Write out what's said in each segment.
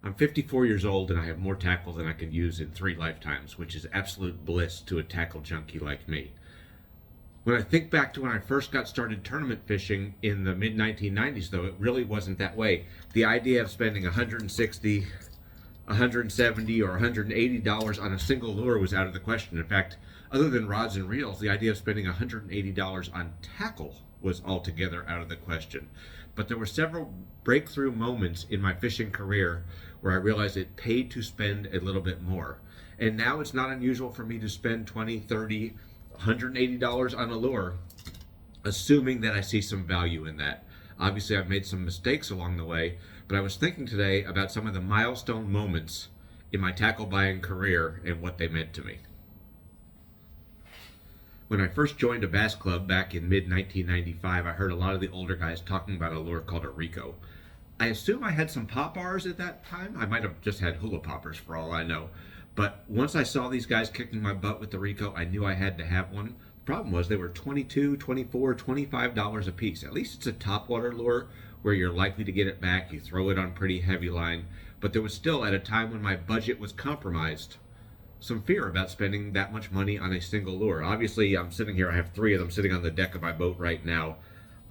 I'm 54 years old and I have more tackle than I could use in 3 lifetimes, which is absolute bliss to a tackle junkie like me. When I think back to when I first got started tournament fishing in the mid-1990s, though, it really wasn't that way. The idea of spending $160, $170, or $180 on a single lure was out of the question. In fact, other than rods and reels, the idea of spending $180 on tackle was altogether out of the question. But there were several breakthrough moments in my fishing career where I realized it paid to spend a little bit more. And now it's not unusual for me to spend $20, $30, $180 on a lure, assuming that I see some value in that. Obviously, I've made some mistakes along the way, but I was thinking today about some of the milestone moments in my tackle buying career and what they meant to me. When I first joined a bass club back in mid-1995, I heard a lot of the older guys talking about a lure called a Rico. I assume I had some pop bars at that time. I might have just had hula poppers for all I know. But once I saw these guys kicking my butt with the Rico, I knew I had to have one. The problem was they were $22, $24, $25 a piece. At least it's a topwater lure where you're likely to get it back. You throw it on pretty heavy line. But there was still, at a time when my budget was compromised, some fear about spending that much money on a single lure. Obviously, I'm sitting here, I have 3 of them sitting on the deck of my boat right now.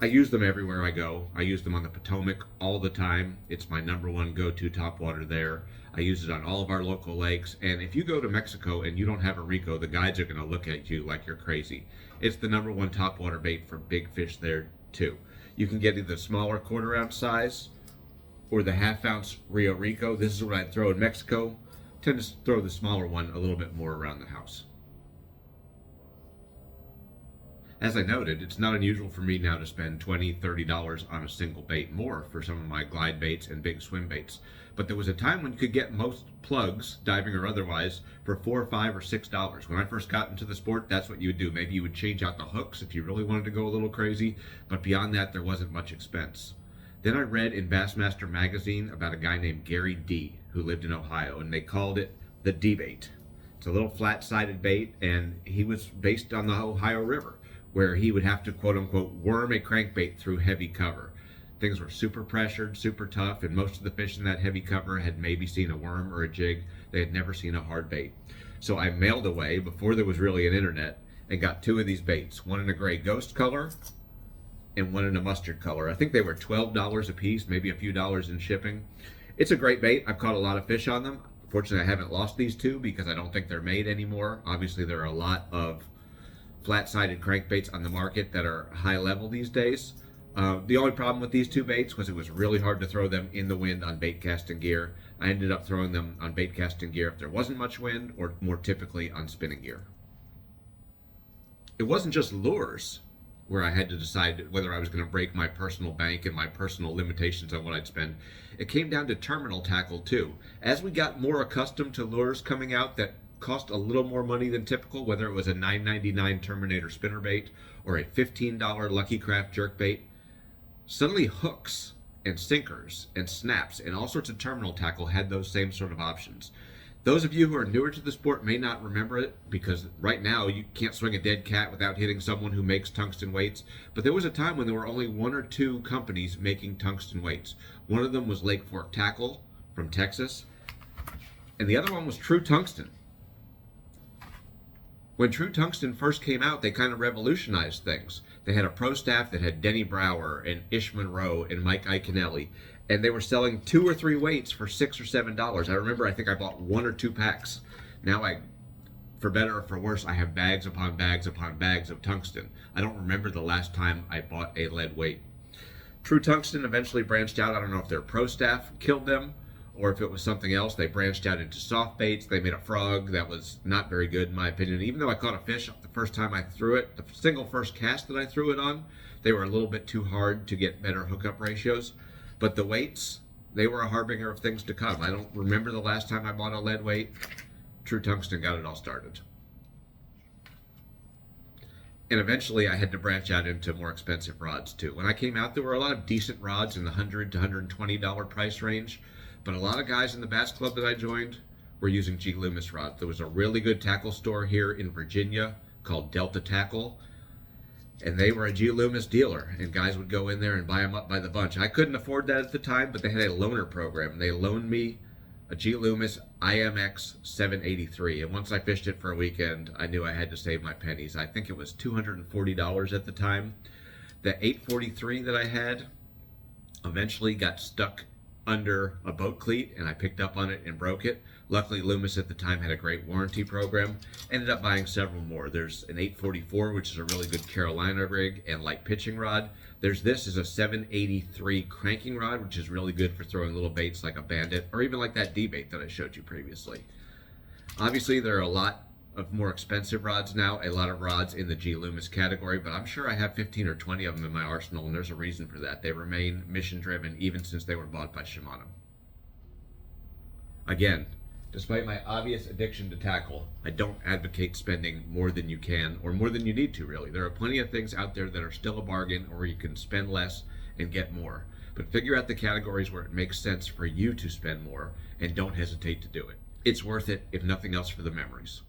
I use them everywhere I go. I use them on the Potomac all the time. It's my #1 go-to topwater there. I use it on all of our local lakes. And if you go to Mexico and you don't have a Rico, the guides are going to look at you like you're crazy. It's the #1 topwater bait for big fish there too. You can get either the smaller 1/4 ounce size or the 1/2 ounce Rio Rico. This is what I'd throw in Mexico. Tend to throw the smaller one a little bit more around the house. As I noted, it's not unusual for me now to spend $20, $30 on a single bait, more for some of my glide baits and big swim baits. But there was a time when you could get most plugs, diving or otherwise, for $4, $5, or $6. When I first got into the sport, that's what you would do. Maybe you would change out the hooks if you really wanted to go a little crazy, but beyond that, there wasn't much expense. Then I read in Bassmaster magazine about a guy named Gary D, who lived in Ohio, and they called it the D-bait. It's a little flat-sided bait, and he was based on the Ohio River, where he would have to, quote-unquote, worm a crankbait through heavy cover. Things were super pressured, super tough, and most of the fish in that heavy cover had maybe seen a worm or a jig. They had never seen a hard bait. So I mailed away, before there was really an internet, and got 2 of these baits, one in a gray ghost color and one in a mustard color. I think they were $12 a piece, maybe a few dollars in shipping. It's a great bait. I've caught a lot of fish on them. Fortunately, I haven't lost these 2 because I don't think they're made anymore. Obviously, there are a lot of flat-sided crankbaits on the market that are high level these days. The only problem with these 2 baits was it was really hard to throw them in the wind on bait casting gear. I ended up throwing them on bait casting gear if there wasn't much wind, or more typically on spinning gear. It wasn't just lures where I had to decide whether I was going to break my personal bank and my personal limitations on what I'd spend. It came down to terminal tackle too. As we got more accustomed to lures coming out that cost a little more money than typical, whether it was a $9.99 Terminator spinnerbait or a $15 Lucky Craft jerkbait, suddenly hooks and sinkers and snaps and all sorts of terminal tackle had those same sort of options. Those of you who are newer to the sport may not remember it, because right now you can't swing a dead cat without hitting someone who makes tungsten weights. But there was a time when there were only 1 or 2 companies making tungsten weights. One of them was Lake Fork Tackle from Texas, and the other one was True Tungsten. When True Tungsten first came out, they kind of revolutionized things. They had a pro staff that had Denny Brower and Ish Monroe and Mike Iaconelli, and they were selling 2 or 3 weights for $6 or $7. I remember I think I bought 1 or 2 packs. Now for better or for worse, I have bags upon bags upon bags of tungsten. I don't remember the last time I bought a lead weight. True Tungsten eventually branched out. I don't know if their pro staff killed them or if it was something else. They branched out into soft baits. They made a frog that was not very good in my opinion. Even though I caught a fish the first time I threw it, the single first cast that I threw it on, they were a little bit too hard to get better hookup ratios. But the weights, they were a harbinger of things to come. I don't remember the last time I bought a lead weight. True Tungsten got it all started. And eventually I had to branch out into more expensive rods too. When I came out, there were a lot of decent rods in the $100 to $120 price range, but a lot of guys in the bass club that I joined were using G.Loomis rods. There was a really good tackle store here in Virginia called Delta Tackle, and they were a G.Loomis dealer, and guys would go in there and buy them up by the bunch. I couldn't afford that at the time, but they had a loaner program. They loaned me a G.Loomis IMX 783. And once I fished it for a weekend, I knew I had to save my pennies. I think it was $240 at the time. The 843 that I had eventually got stuck under a boat cleat, and I picked up on it and broke it. Luckily, Loomis at the time had a great warranty program. Ended up buying several more. There's an 844, which is a really good Carolina rig and light pitching rod. This is a 783 cranking rod, which is really good for throwing little baits like a bandit, or even like that D-bait that I showed you previously. Obviously, there are a lot of more expensive rods now, a lot of rods in the G.Loomis category, but I'm sure I have 15 or 20 of them in my arsenal, and there's a reason for that. They remain mission driven even since they were bought by Shimano. Again, despite my obvious addiction to tackle, I don't advocate spending more than you can, or more than you need to, really. There are plenty of things out there that are still a bargain, or you can spend less and get more. But figure out the categories where it makes sense for you to spend more, and don't hesitate to do it. It's worth it, if nothing else, for the memories.